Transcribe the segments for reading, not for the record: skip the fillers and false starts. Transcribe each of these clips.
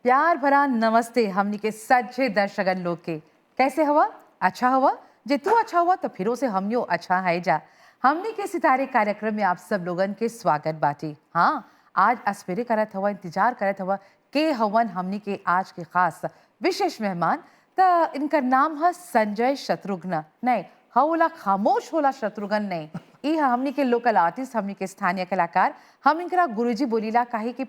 प्यार भरा नमस्ते हमनी के सच्चे दर्शकन लोग के। कैसे हुआ? अच्छा हुआ? जे तू अच्छा हुआ तो फिरो से हमनियो अच्छा है जा। हमनी के सितारे कार्यक्रम में आप सब लोगन के स्वागत बाटी। हाँ, आज अस्पेरे करत हवा, इंतजार करत हवा के हवन हमनी के आज के खास विशेष मेहमान। त इनका नाम है संजय शत्रुघ्न। नहीं, हौला खामोश होला शत्रुघ्न नहीं। ई ह हमनी के लोकल आर्टिस्ट, हमनी के स्थानीय कलाकार। हम इनकरा गुरुजी बोलीला काहे कि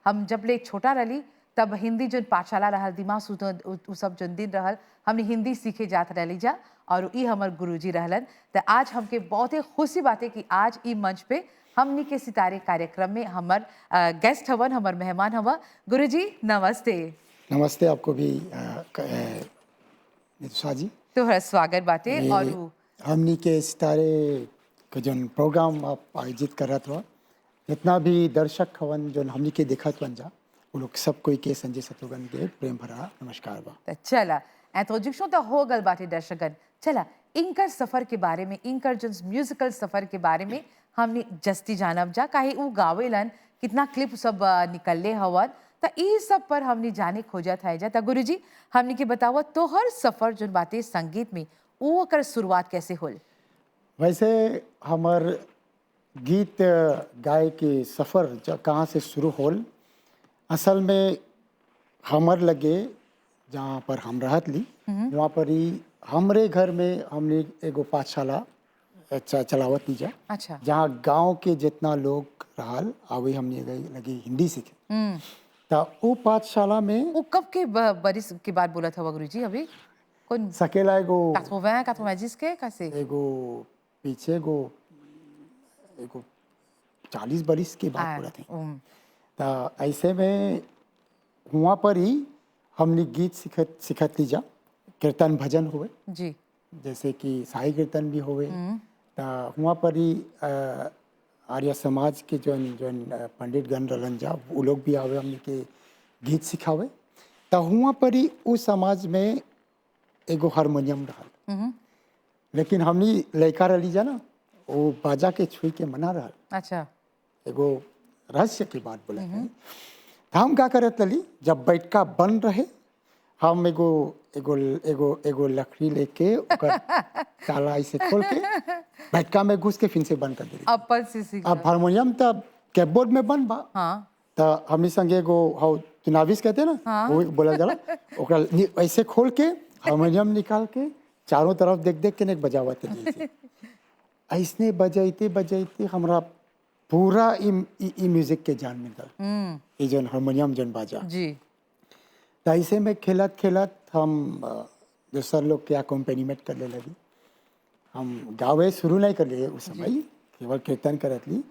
हम जब ले छोटा रही तब हिंदी जो पाठशाला रहल दिमाग उ सब जो दिन रहल हमने हिंदी सीखे जात रहली जा और ई हमर गुरुजी रहलन। तो आज हमके बहुत ही खुशी बात है कि आज ई मंच पे हमनी के सितारे कार्यक्रम में हमर गेस्ट हवन, हमर मेहमान हवा। गुरुजी नमस्ते। नमस्ते आपको भी नितुषा जी। तोहरा स्वागत बाटे। और ये हमनी के सितारे का जो प्रोग्राम आप आयोजित करत हुआ, जितना भी दर्शक हवन जो हमनी के देखत बन जा, वो लोग सब कोई के संजय शत्रुघ्न के प्रेम भरा नमस्कार बा। त चला इंट्रोडक्शन तो हो गल बाटे दर्शकन। चला इनकर सफर के बारे में, इनकर जो म्यूजिकल सफर के बारे में हमने जस्ती जानब जा काहे उ गावेलन, कितना क्लिप सब निकलले हवन। त ई सब पर हमने जाने खोजत है जा। त गुरुजी हमने के बताओ तोहर सफर जो बातें संगीत में वो कर शुरुआत कैसे होल? वैसे हमार गीत गाए के सफ़र कहाँ से शुरू होल, असल में हमर लगे जहाँ पर हम रहत ली वहाँ पर ही हमरे घर में हमने एगो पाठशाला चलावत ली जा। अच्छा। जहाँ गांव के जितना लोग रहल आवे हमने लगे हिंदी सीखे। तो वो पाठशाला में वो कब के बरिस के बाद बोला था गुरुजी? अभी कौन सकेला एगो 80 90 के कैसे? एगो पीछे एगो 40 बरिस के बाद बोला थे। तो ऐसे में वहाँ पर ही हमने गीत सीखत ली जा। कीर्तन भजन हुए जी, जैसे कि साई कीर्तन भी हुए। तो वहाँ पर ही आर्य समाज के जो पंडित गण रहलन जा, वो लोग भी आवे हमने के गीत सिखावे। तो वहाँ पर ही उस समाज में एगो हारमोनियम रहल, लेकिन हमनी लड़का रही जा ना, वो बाजा के छुई के मना रहल। अच्छा। एगो रहस्य की बात बोले हैं। तो हम क्या करत रही, जब बैठका बन रहे हम एगो एगो एगो एगो लकड़ी लेके ओकर ताला ऐसे खोल के बैठका में घुस के फिर से बंद कर दिली। अपन से सीख। अब हारमोनियम तो कीबोर्ड में बन बा। हाँ। तो हमने संगे एगो हाउ चुनाविस कहते हैं ना, हाँ। वो बोला जाला। ओकरा ऐसे खोल के हारमोनियम निकाल के चारों तरफ देख देख के एक बजावत रही। ऐसने बजाइते बजाइते हमरा पूरा ई म्यूजिक के जान में गल, ये जो हारमोनियम जो बाजा जी। तो ऐसे में खेलत खेलत हम दूसर लोग के अकम्पेनिमेंट करने लगी। हम गावे शुरू नहीं कर लिए उस समय, केवल कीर्तन करत ली।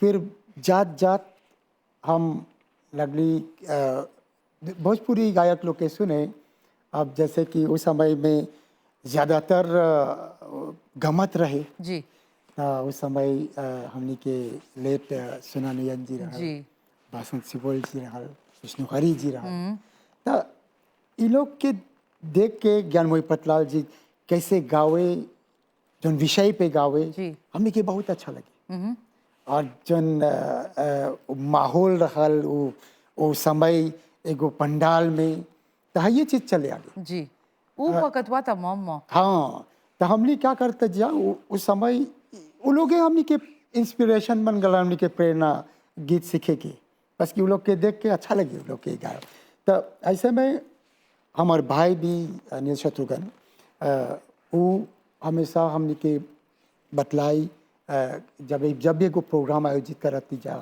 फिर जात जात हम लगली भोजपुरी गायक लोग के सुने। अब जैसे कि उस समय में ज़्यादातर गमत रहे जी। उस समय हमने के लेट सुना नयन जी रहल, जी। बासंत सिबोल जी रहल, विष्णु हरी जी रहल। तो इन लोग के देख के ज्ञानमोही पतलाल जी कैसे गावे, जोन विषय पे गावे, हमने के बहुत अच्छा लगे। और जोन माहौल रहल वो समय एगो पंडाल में, तो ये चीज चले आगे जी। वो वक्त हुआ था मम्मा। हाँ, तो हमने क्या करते जा उस समय वो लोग हमने के इंस्पिरेशन बन गया, हमने के प्रेरणा गीत सीखे के, बस कि वो लोग के देख के अच्छा लगे वो लोग के गाय। तो ऐसे में हमारे भाई भी अनिल शत्रुघ्न वो हमेशा हमने के बतलाई, जब भी कोई प्रोग्राम आयोजित करती जा,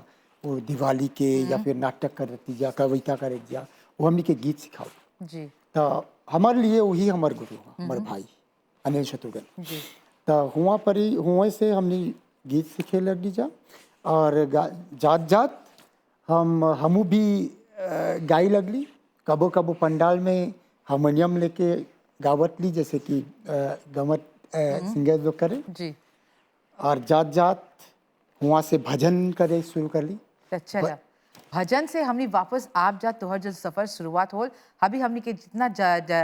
वो दिवाली के या फिर नाटक करती जा, कविता करे जा, वो हमने के गीत सिखाओ। जी। तो हमारे लिए वही हमारे गुरु हमारे भाई अनिल शत्रुघ्न। जी। तो हुआ पर ही हुए से हमने गीत सीखे लगी जा। और जात जात हमू भी गाई लगली। कबो कबो पंडाल में हारमोनियम लेके गावत ली, जैसे कि गमत सिंगर लोग करे। जी। और जात जात वहाँ से भजन करे शुरू कर ली। चला भजन से हमने वापस आप जा तोहर जो सफर शुरुआत होल। अभी हमने के जितना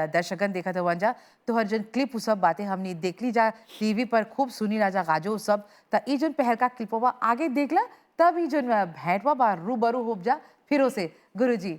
दर्शकन देखा था जा तोहर जन क्लिप सब बातें हमने देख ली जा टीवी पर, खूब सुनी ला जा गाजो सब। त ई जन पहल का क्लिपवा आगे देख ला, तब ई जन भेंटवा बा रूबरू हो जा फिर से। गुरुजी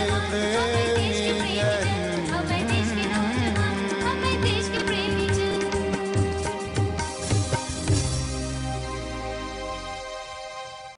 प्रेमी जन। हमें देश के नौजवान, हमें देश के प्रेमी जन।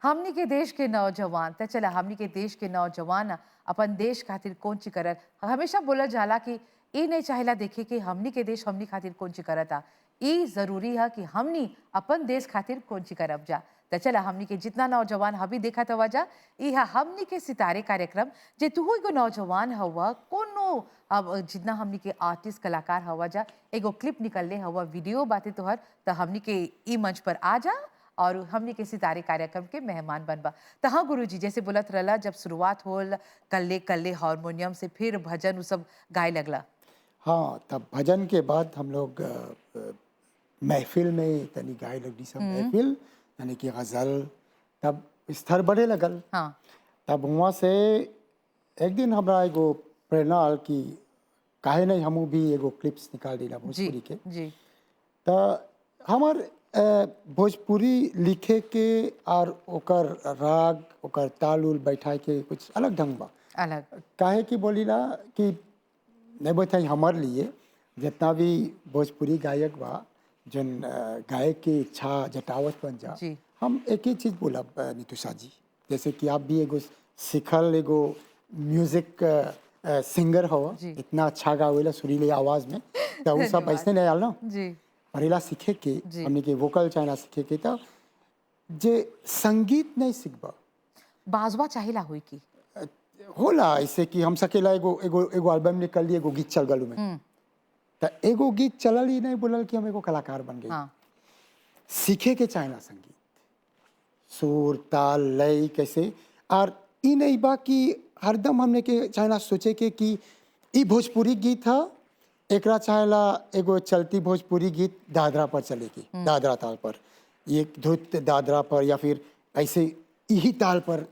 हमनी के देश के नौजवान त चला हमनी के देश के नौजवान अपन देश खातिर कौन ची करत हमेशा बोला जाला कि ई नहीं चाहेला देखे कि हमनी के देश हमनी खातिर कौन ची करता ई जरूरी है कि हमनी अपन देश खातिर कौन ची करब जा त चला हमनी के जितना नौजवान हबी देखा तवा जा ई है हमनी के सितारे कार्यक्रम जे तू एगो नौजवान हवा कोनो अब जितना हमनी के आर्टिस्ट कलाकार हवा जा एगो क्लिप निकलले हवा वीडियो बातें तोहर त हमनी के ई मंच पर आ जा और हमनी के सितारे कार्यक्रम के मेहमान बनबा तो हाँ गुरुजी जैसे बोलत रहला जब शुरुआत होल कल्ले कल्ले हारमोनियम से फिर भजन उ सब गाए लगला हाँ, तब भजन के बाद हम लोग महफिल में तनी गाए लगली सब महफिल यानी कि गज़ल। तब स्तर बढ़े लगल। हाँ तब वहाँ से एक दिन हमरा एगो प्रेरणा आल कि काहे नहीं हमू भी एगो क्लिप्स निकाल देला जी भोजपुरी के। जी तो हमार भोजपुरी लिखे के और ओकर राग ओकर ताल उल बैठाए के कुछ अलग ढंग बा। अलग काहे कि बोलीला कि नहीं बताई हमार लिए जितना भी भोजपुरी गायक बा जन गायक की इच्छा जटावत बन जा। जी। हम एक ही चीज़ बोला नितुषा जी, जैसे कि आप भी एगो सिखल एगो म्यूजिक सिंगर हो, जी। इतना अच्छा गावेला सुरीले आवाज़ में, तो वो सब धन्यवाद। ऐसे नहीं आल ना जी पढ़ेला सीखे के जी। हमने के वोकल चाइना सीखे के। तो जे संगीत नहीं सीखबा बाजवा चाहिला होई की होला ऐसे कि हम सकेला एगो एगो एगो एल्बम निकल ली एगो गीत चल गलू में, तो एगो गीत चलल ही नहीं बोलल कि हम एगो कलाकार बन गए। हाँ सीखे के चाइना संगीत सुर ताल लय कैसे, और ई नहीं बा कि हरदम हमने के चाइना सोचे के कि ई भोजपुरी गीत है, एकरा चाहेला एगो चलती भोजपुरी गीत दादरा पर चलेगी, दादरा ताल पर, ये धुत दादरा पर या फिर ऐसे यही ताल पर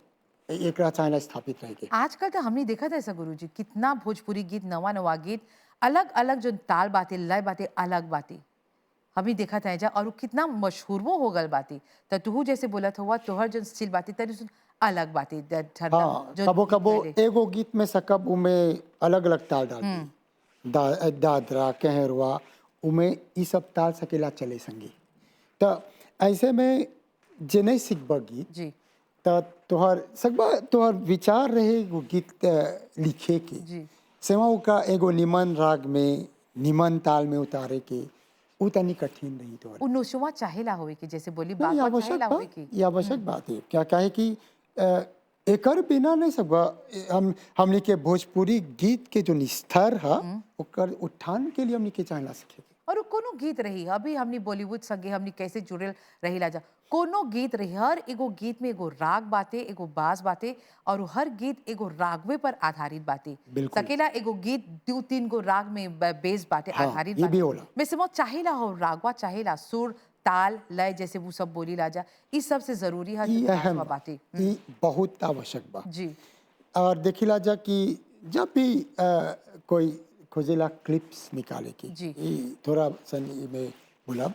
एकरा चाहेला स्थापित रहेगी। आजकल तो हमने देखा था ऐसा गुरुजी, कितना भोजपुरी गीत नवा नवा गीत अलग अलग जो ताल बातें लय बातें अलग बातें हमें देखा था जा, और वो कितना मशहूर वो हो गल बाती। तो तू जैसे बोला था हुआ तोहर जो स्टिल बातें तरी सुन अलग बातें हाँ, कबो कबो एगो गीत में सकब उमे अलग अलग ताल डाल दी, दादरा कहरवा उमे ई सब ताल सकेला चले संगी। तो ऐसे में जे नहीं सीखबा गीत जी तो तोहर सकबा तोहर विचार रहे वो गीत लिखे के जी सेवा का एगो निमन राग में निमन ताल में उतारे के उतनी कठिन नहीं तोहर। उन नोशुआ चाहेला होवे की जैसे बोली नहीं, बात चाहेला होवे की ये आवश्यक बात है। क्या काहे कि एकर बिना नहीं सकबा हमने के भोजपुरी गीत के जो स्तर है ओकर उत्थान के लिए हमने के चाहला सीखे। और वो कोनो गीत रही अभी हमने बॉलीवुड संगे हमने कैसे जुड़ल रही जा, कोनो गीत रही हर एगो गीत में एगो राग बाते एगो बाज बाते, और वो हर गीत एगो रागवे पर आधारित बाते। बिल्कुल। सकेला एगो गीत दो तीन गो राग में बेस बाते हाँ, आधारित ये भी बाते। होला। मैं समझ चाहेला हो रागवा चाहेला सुर ताल लय जैसे वो सब बोली लाजा, इस सबसे जरूरी है ई जो अहम बाजवा बाते। ई बहुत आवश्यक बा। जी और देखिला जा कि जब भी कोई खोजेला क्लिप्स निकाले की जी। ई थोड़ा सन में बोलब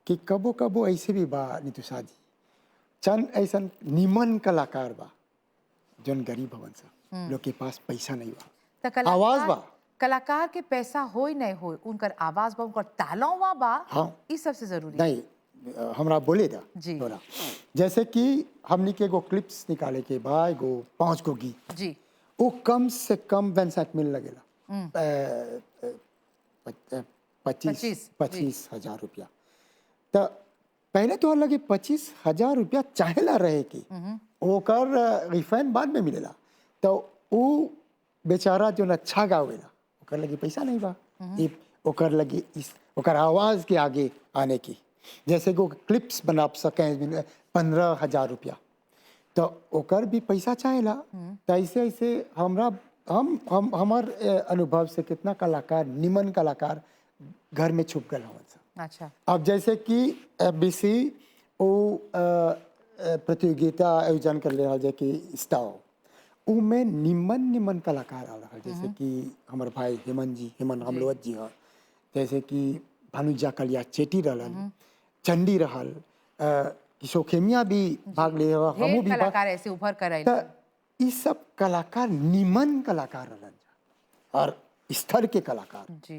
कि कबो कबो ऐसे भी बा नितुषा जी, चंद ऐसा निमन कलाकार बा जन गरीब भवन सा लोग के पास पैसा नहीं बा, तो आवाज बा। कलाकार के पैसा होई नहीं होई उनकर आवाज बा उनकर तालवा बा, हाँ। इस सबसे जरूरी है। नहीं हमरा बोले दा जी। थोड़ा जैसे कि हमने के एगो क्लिप्स निकाले के बा एगो 5 गो गीत, जी वो कम से कम 65 मिल लगेला, 25,000 रुपया। तो पहले तो लगे 25,000 रुपया चाहेला रहे की ओकर रिफंड बाद में मिलेला, तो वो बेचारा जो अच्छा गावेला ओकर लगे पैसा नहीं बा, ई ओकर लगे इस ओकर आवाज के आगे आने की। जैसे को क्लिप्स बना सके 15,000 रुपया, तो ओकर भी पैसा चाहेला। तो ऐसे ऐसे हमरा हम हमार अनुभव से कितना कलाकार निमन कलाकार घर में छुप गए हवन सा। अच्छा अब जैसे कि FBC वो प्रतियोगिता आयोजन कर ले रहा है कि स्टाओ उनमें निमन निमन कलाकार आ रहा है, जैसे कि हमारे भाई हेमंत हमलोवत जी हैं, जैसे कि भानुजा कलिया चेटी रहलन, चंडी रहल, किशोर खेमिया भी भाग ले रहा, हमू ढेर भी भाग। कलाकार ऐसे उभर कर आइल। तो ये सब कलाकार निमन कलाकार रहलन जा और स्तर के कलाकार। जी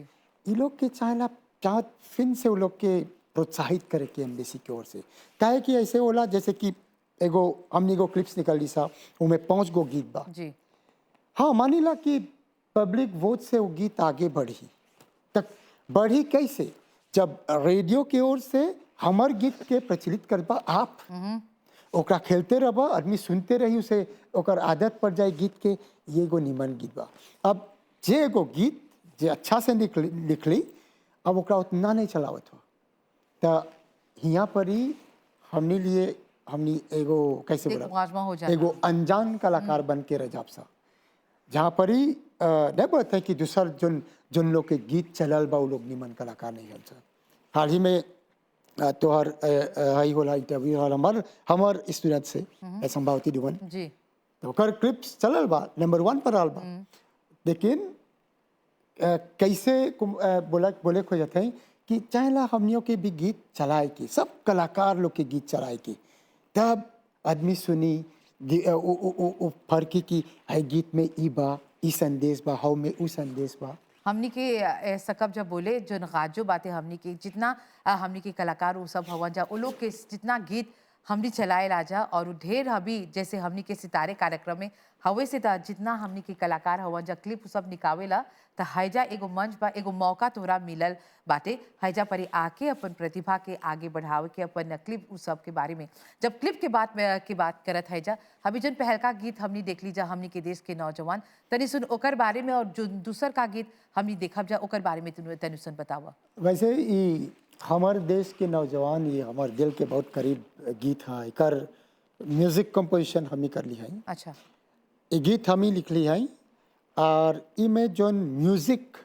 ये लोग के चाह फिर से वो लोग के प्रोत्साहित करे के एम्बेसी की ओर से, काहे कि ऐसे होला जैसे कि एगो हमने एगो क्लिप्स निकाली सा उनमें 5 गो गीत बा। जी हाँ मानीला कि पब्लिक वोट से वो गीत आगे बढ़ी, तक बढ़ी कैसे जब रेडियो की ओर से हमार गीत के प्रचलित करबा आप ओकरा खेलते रहबा, आदमी सुनते रही उसे ओकर आदत पड़ जाए गीत के ये एगो निमन गीत बा। अब जे एगो गीत जे अच्छा से लिखली अब ओकरा उतना नहीं चलावत हो, तो यहाँ पर ही हमने लिए हमने एगो कैसे बोला मुआवजा हो जाता। एगो अनजान कलाकार बन के रह जाब सा, जहाँ पर ही नहीं बोलते है कि दूसर जोन लोग के गीत चलल बा वो लोग निमन कलाकार नहीं हल सर। हाल ही में तोहर हाई होला इंटरव्यू हल हमार स्टूडेंट से संभावती डिवन, जी तो ओकर क्लिप्स चलल बा नंबर 1 पर आल बा, लेकिन कैसे बोले खो जाते हैं कि चाहेला हमनियों के भी गीत चलाए के, सब कलाकार लोग के गीत चलाए के, तब आदमी सुनी फर्की की है गीत में ई बा ई संदेश बा, हाउ में ऊ संदेश बा। हमनी के सकब जब बोले जो गाजो बातें हमनी के जितना हमनी के कलाकार वो सब हवन जा, वो लोग के जितना गीत हमनी चलाए राजा और उ ढेर हबी जैसे हमनी के सितारे कार्यक्रम में हवे से ता जितना हमनी के कलाकार हवन जा क्लिप सब निकावेला त हैजा एगो मंच बा, एगो मौका तोरा मिलल बाटे हैजा परी आके अपन प्रतिभा के आगे बढ़ावे के, अपन क्लिप उ सब के बारे में जब क्लिप के बात करत हैजा अभी जन पहलका गीत हमनी देख ली जा हमनी के देश के नौजवान तनी सुन ओकर बारे में, और जो दूसर का गीत हमनी देखब जा ओकर बारे में तनी सुन बतावा। वैसे ई हमारे देश के नौजवान ये हमारे दिल के बहुत करीब गीत है, एकर म्यूजिक कंपोजिशन हम ही कर ली है। अच्छा, ये गीत हम ही लिख ली है और इमें जोन म्यूजिक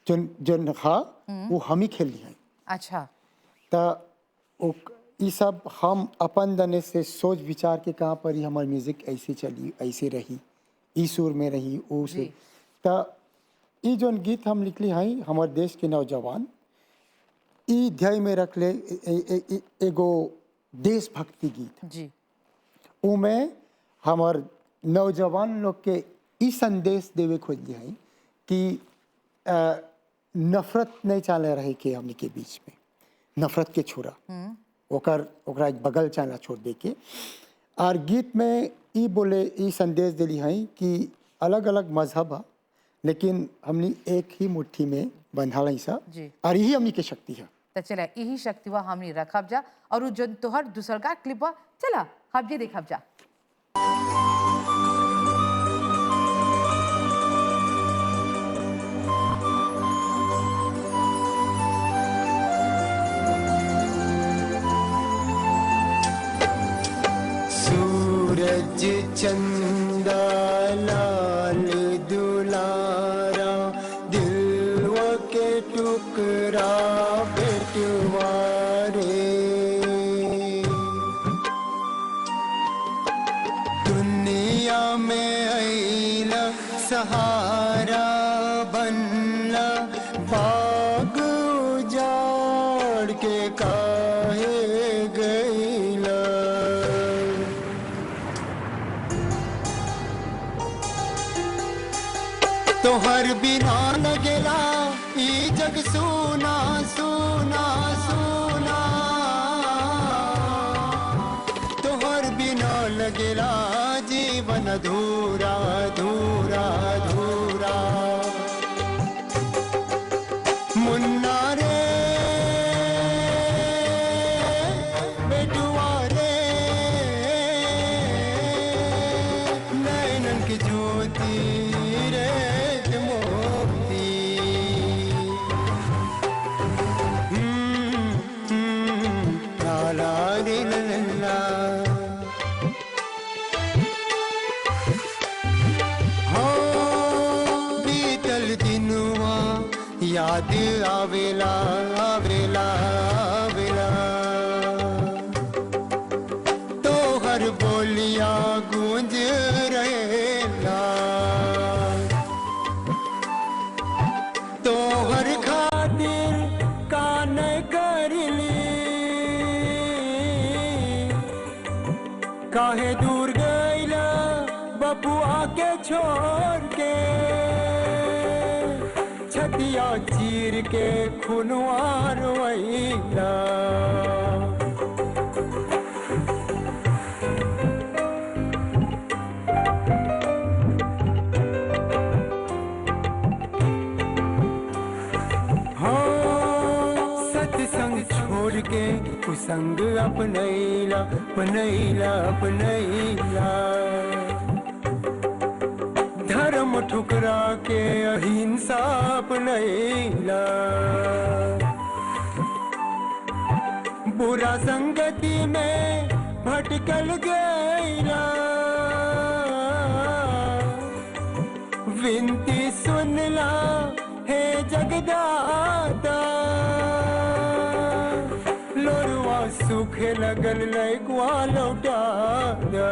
जोन जोन हा वो हम ही खेल ली है। अच्छा, तो ये सब हम अपन दने से सोच विचार के कहाँ पर ही हमारी म्यूजिक ऐसी चली, ऐसी रही, ई सुर में रही, वो से तो ये जोन गीत हम लिख ली हैं हमारे देश के नौजवान ई ध्यान में रख ले एगो देशभक्ति गीत जी, उमें हमार नौजवान लोग के ई संदेश देवे खोजली है कि नफरत नहीं चले रहे के हमनी के बीच में, नफरत के छोड़ा ओकरा एक बगल चाला छोड़ दे के। और गीत में ई बोले ई संदेश दिली है कि अलग अलग मजहब है लेकिन हमनी एक ही मुट्ठी में बंधाल सा जी। और यही हमनी के शक्ति है। तो चला यही शक्ति वा हमनी रखब जा और उ जन तोहर दूसर का क्लिप बा चला हम जे देखब जा। सूरज चंदा लाल दुलारा दिलवा के टुकड़ा बेटवारे, दुनिया में आइला सहारा बनला, बाग उजाड़ के काहे गईला। तोहर बिना लगेला ई जग सुना सुना सुना, तोहर बिना लगेला जीवन अधूरा अधूरा अधूरा। मुन्ना रे बेटुआ रे, नैनन की ज्योति रे मोती, ला ला रे ला ला ला। हो बीतल दिनवा याद आवेला आवेला आवेला, तोहर बोलिया गूंज रहेला, तोहर खातिर कान करली, काहे दूर गईला बबुआ के छोड़ के, छतिया चीर के खुनवा रोइला। सत्संग छोड़ के कुसंग अपनैला अपनैला अपनैला, धर्म ठुकरा के अहिंसा अपनैला, बुरा संगति में भटकल गईला, विनती सुनला हे जगदाता, लोरवा सूखे लगल लैकवा लौटा दा।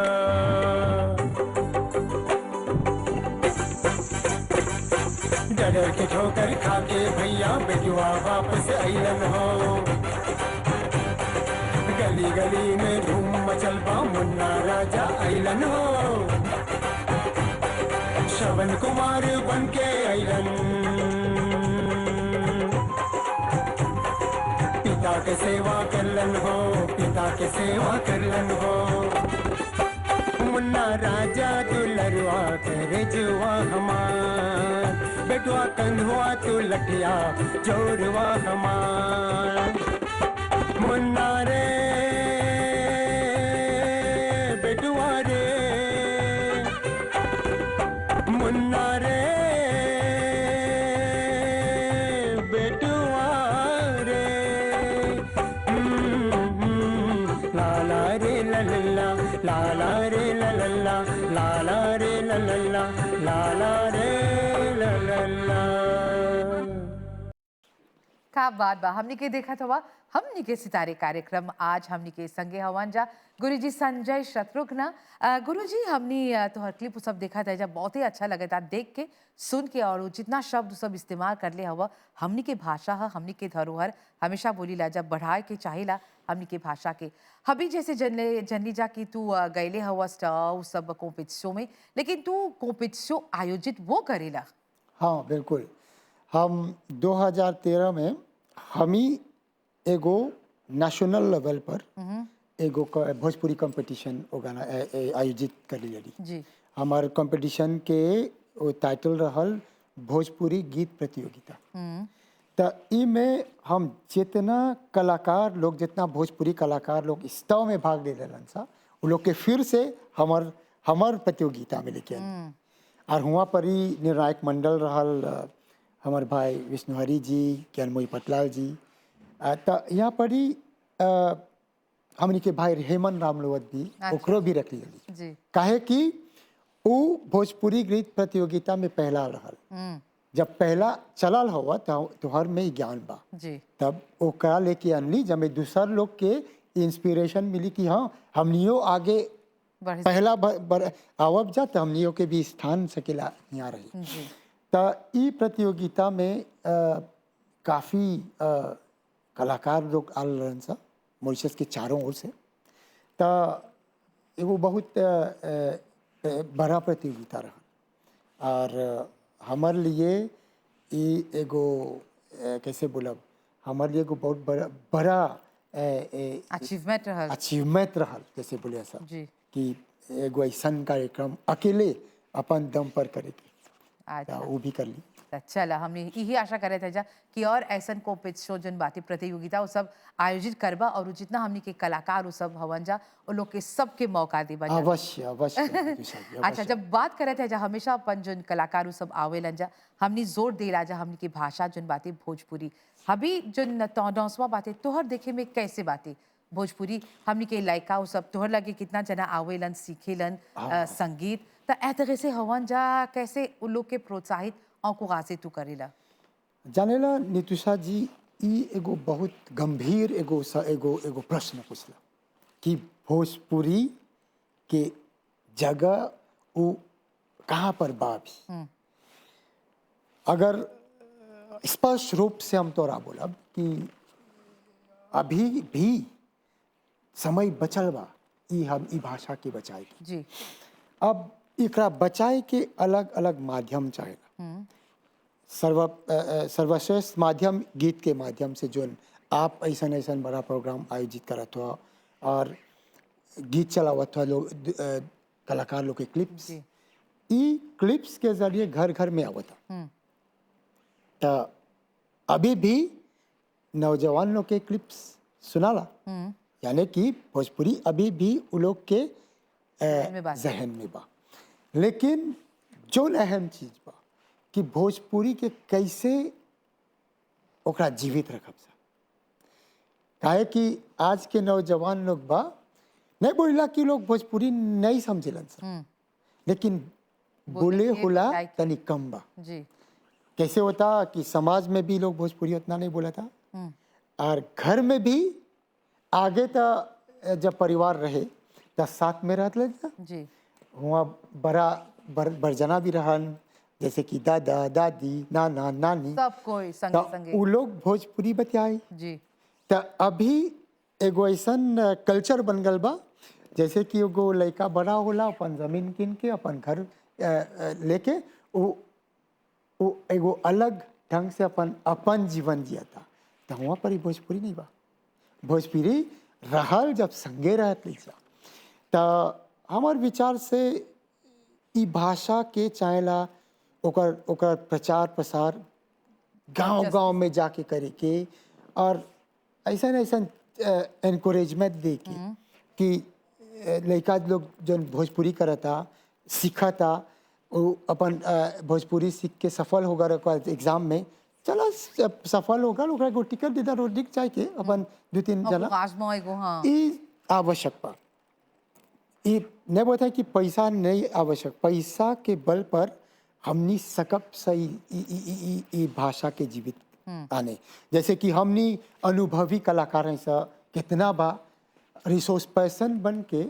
डर के ठोकर खाके भैया बेटुआ वापस अइलन हो। गली गली में धूम मचल बा, मुन्ना राजा अइलन हो। श्रवण कुमार बनके अइलन, पिता के सेवा करलन हो, पिता के सेवा करलन हो। मुन्ना राजा दुलरुआ करे जुआ हमार, बेटुआ कन्हुआ तू लठिया जोरवा हमार। मुन्ना रे बेटुआ रे, मुन्ना रे बेटुआ रे। लाला रे लल्ला, लाला रे लल्ला, लाला रे लल्ला, लाला रे लल्ला। का बात बा हमनी के देखा था हमनी के सितारे कार्यक्रम आज हमनी के संगे हवन जा गुरुजी संजय शत्रुघ्न। गुरुजी हमनी तोहर क्लिप उ सब देखा था जब बहुत ही अच्छा लगा था देख के सुन के, और उ जितना शब्द उ सब इस्तेमाल कर ले हवा हमनी के भाषा है, हमनी के धरोहर हमेशा बोली ला जब बढ़ाए के चाहिला हमनी के भाषा के। हबी जैसे जनली जा कि तू गैले हवा उ सब कॉम्पिटिशन में, लेकिन तू कॉम्पिटिशन आयोजित वो करेला। हाँ बिल्कुल, हम 2013 में हम ही एगो नेशनल लेवल पर एगो भोजपुरी कंपटीशन आयोजित कर रही। जी हमार कंपटीशन के वो टाइटल रहल भोजपुरी गीत प्रतियोगिता। तो ई में हम जितना कलाकार लोग, जितना भोजपुरी कलाकार लोग स्टाव में भाग ले रहे सा, वो लोग के फिर से हमार प्रतियोगिता में लेके आए। और हुआ पर ही निर्णायक मंडल रहल हमार भाई विष्णुहरी जी, ज्ञानमोही पटलाल जी। तो यहाँ पर ही हमनी के भाई हेमन रामलोवत भी ओकरो भी रख ली जी काहे कि वो भोजपुरी गीत प्रतियोगिता में पहला रहल। जब पहला चलल हुआ तो हर में ही ज्ञान बा, जी तब ओकरा लेके अनली जब में दूसर लोग के इंस्पिरेशन मिली कि हाँ हमनियो आगे बढ़ पहला आवब जा तो हमनियों के भी स्थान सकेला यहाँ रही। जी तो ई प्रतियोगिता में काफ़ी कलाकार लोग आल रहन सा मॉरिशस के चारों ओर से। तो एगो बहुत बड़ा प्रतियोगिता रहा, और हमार लिए ई एगो कैसे बोलब, हमारे लिए एगो बहुत बड़ा अचीवमेंट रहल। अचीवमेंट रहल, जैसे बोले ऐसा जी कि एगो ऐसा कार्यक्रम अकेले अपन दम पर करे के, अच्छा वो भी कर ली। त चल हमने यही आशा करे थे जा कि और ऐसन कॉम्पिटिशन जन बातें प्रतियोगिता वो सब आयोजित करबा, और जितना हमनी के कलाकार वो सब हवन जा वो लोग के सबके मौका देबा जा। अवश्य अवश्य विदुषा जी, अच्छा अवश्य। जब बात करे थे जा हमेशा अपन जन कलाकार वो सब आवेलन जा हमनी जोर देला जा हमनी की भाषा जन बातें भोजपुरी। अभी जन तौदसवा बातें तोहर देखे में कैसे बातें भोजपुरी हमनी के लायका वो सब तोहर लगे कितना जना आवेलन सीखेलन संगीत, त ए तरह से हवन जा कैसे उन लोग के प्रोत्साहित औकुगासे तू करेला। जानेला नितुषा जी, ई एगो बहुत गंभीर एगो प्रश्न पूछला कि भोजपुरी के जगह वो कहाँ पर बा भी। अगर स्पष्ट रूप से हम तोरा बोलब कि अभी भी समय बचल बा ई हम ई भाषा के बचाए के। जी अब एकरा बचाए के अलग अलग माध्यम चाहेला। सर्वश्रेष्ठ माध्यम गीत के माध्यम से जो आप ऐसा बड़ा प्रोग्राम आयोजित करत हो और गीत चलावत हो लोग, कलाकार लोग के क्लिप्स, जी ई क्लिप्स के जरिए घर घर में आवता। तो अभी भी नौजवान लोग के क्लिप्स सुनाला, यानी कि भोजपुरी अभी भी उन लोग के जहन में बा। लेकिन जो अहम चीज बा कि भोजपुरी के कैसे ओकरा जीवित रखब सा, काहे कि आज के नौजवान लोग बा नहीं बोला कि लोग भोजपुरी नहीं समझलन सा, लेकिन बोले होला तनी कम बा। जी कैसे होता कि समाज में भी लोग भोजपुरी उतना नहीं बोला था, और घर में भी आगे तो जब परिवार रहे तो साथ में रहते था, जी वहाँ बड़ा बरजना भी रहन, जैसे कि दादा दादी नाना नानी, सब कोई तो संगे संगे। उ लोग भोजपुरी बतियाई। जी। तो अभी एगो ऐसन कल्चर बन गल बा, जैसे कि एगो लड़का बड़ा होला अपन जमीन किन के अपन घर लेके वो एगो अलग ढंग से अपन अपन जीवन जियता। तो वहाँ पर ही भोजपुरी नहीं बा। भोजपुरी रहल जब संगे रहत लीजा, तो हमार विचार से ई भाषा के चाहेला ओकर ओकर प्रचार प्रसार गांव गांव में जाके करे के, और ऐसा ऐसा एनकरेजमेंट दे के कि लड़का लोग जो भोजपुरी करता सीखता, वो अपन भोजपुरी सीख के सफल होगा एग्जाम में, चलो सफल होगा ओकरा को टिकट दे रोड दिख जाए के अपन दो तीन जना आजमाएगो। हाँ। ई आवश्यक बा। ई नहीं बोलते कि पैसा नहीं आवश्यक, पैसा के बल पर हमनी सकप सही ई भाषा के जीवित आने। जैसे कि हमनी अनुभवी कलाकार हैं सा कितना बा रिसोर्स पर्सन बन के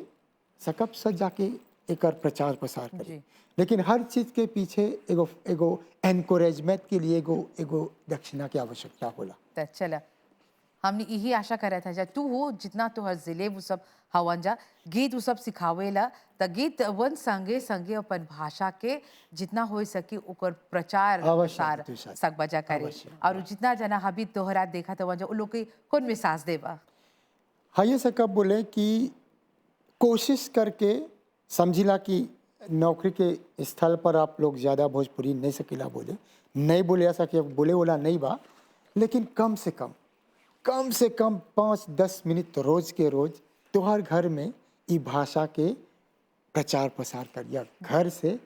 सकप से जाके एकर प्रचार प्रसार करे, जी। लेकिन हर चीज के पीछे एगो एगो एनकरेजमेंट के लिए एगो एगो दक्षिणा की आवश्यकता होला। तो चला हमने यही आशा करा था, तू हो जितना तोहर जिले वो सब हवन जा गीत वो सब सिखावेला, त गीत वन संगे संगे अपन भाषा के जितना हो सके ओकर प्रचार अवश्य, प्रसार तुषार। सक बजा करे। अवश्य, और जितना जना हबी तोहरा देखा तो वजह उन लोग के कौन मिसाज देबा? हाँ, ये से कब बोले कि कोशिश करके समझिला कि नौकरी के स्थल पर आप लोग ज़्यादा भोजपुरी नहीं सकीला बोले, नहीं बोले ऐसा कि बोले वाला नहीं बा, लेकिन कम से कम 5-10 मिनट तो रोज के रोज तोहर घर में ई भाषा के प्रचार प्रसार करिया। घर से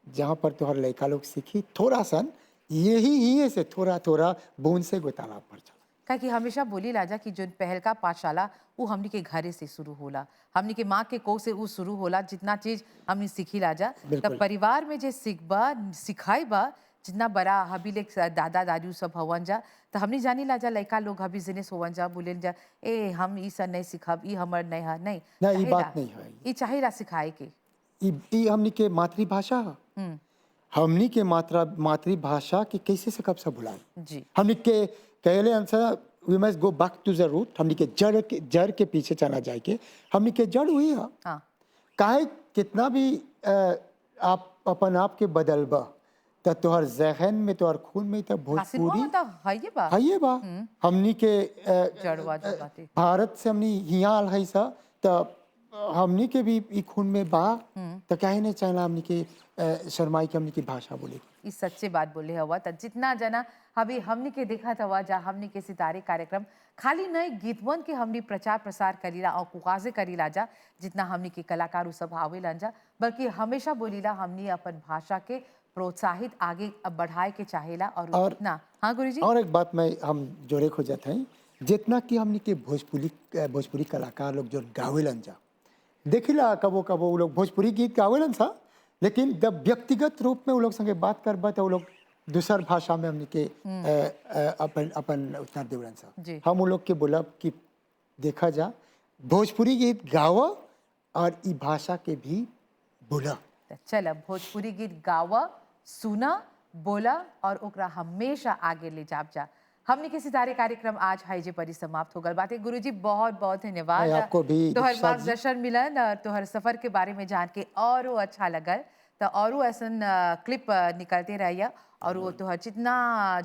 जहाँ पर तोहर लड़का लोग सीखी थोड़ा सन यही से थोड़ा थोड़ा बूंद से गोताला पर चला। का कि हमेशा बोली लाजा कि जो पहल का पाठशाला वो हमनी के घरे से शुरू होला, हमनी के माँ के कोख से वो शुरू होला। जितना चीज हमनी सीखी लाजा तब परिवार में जे सीखबा सिखाई बा, जितना बड़ा हबी ले दादा दादी सब हवन जा, तो हमनी जानी लाजा लड़का लोग हबी जिनेस होवन जा बोले जा ए हम ई सब नहीं सिखब, ई हमर नहीं है, नहीं नहीं, ई चाहेला, बात नहीं है। ई चाहेला सिखाए के। ई हमनी के मातृभाषा है। हमनी के मातृभाषा के कैसे से कब से भुलाए। जी। हमनी के कहले answer we must go back to the root. हमनी के जड़ के पीछे चला जाए के। हमनी के जड़ हुई है। हाँ। काहे कितना भी आप अपन आप के बदलबा, तो तोहर जहन में तोहर खून में तो भोजपुरी है ये बा। हमनी के जड़वा जो बातें भारत से हमनी हियाल है सा, तो हमनी के भी ई खून में बा, तो काहे नहीं चाहला हमनी के शर्माई के हमनी की भाषा बोले। इस सच्चे बात बोले हवा त जितना जना अभी हमनी के देखा था जा हमनी के सितारे कार्यक्रम खाली नए गीतवन के हमनी प्रचार प्रसार करीला और कुकाजे करीला जा, जितना हमनी के कलाकार उ सब आवेलन जा, बल्कि हमेशा बोलीला हमनी अपन भाषा के प्रोत्साहित आगे बढ़ाए के चाहेला। और जितना हाँ गुरुजी। और एक बात मैं हम जोड़े खो जाते हैं, जितना कि हमनी के भोजपुरी कलाकार लोग जो गावेलन जा, देखिला कबो कबो वो लोग भोजपुरी गीत गावेलन सा, लेकिन जब व्यक्तिगत रूप में वो लोग संगे बात करबा तो वो लोग दूसर भाषा में हमने के अपन उत्तर देवलन सा। हम वो लोग के बोलब कि देखा जा भोजपुरी गीत गावा और ई भाषा के भी बोला। चल भोजपुरी गीत गावा, सुना, बोला और ओकरा हमेशा आगे ले जाब जा। हमने के सितारे कार्यक्रम आज हाईजे परी समाप्त हो गल बातें। गुरुजी बहुत बहुत धन्यवाद। आपको भी तोहर मार्गदर्शन मिलन और तोहर सफर के बारे में जान के और अच्छा लगल। तो और ऐसन क्लिप निकलते रहिए और वो तोहर जितना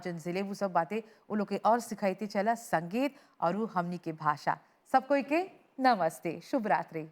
जन जिले वो सब बातें वो लोग के और सिखाते चला, संगीत और हमनी के भाषा। सब कोई के नमस्ते, शुभ रात्रि।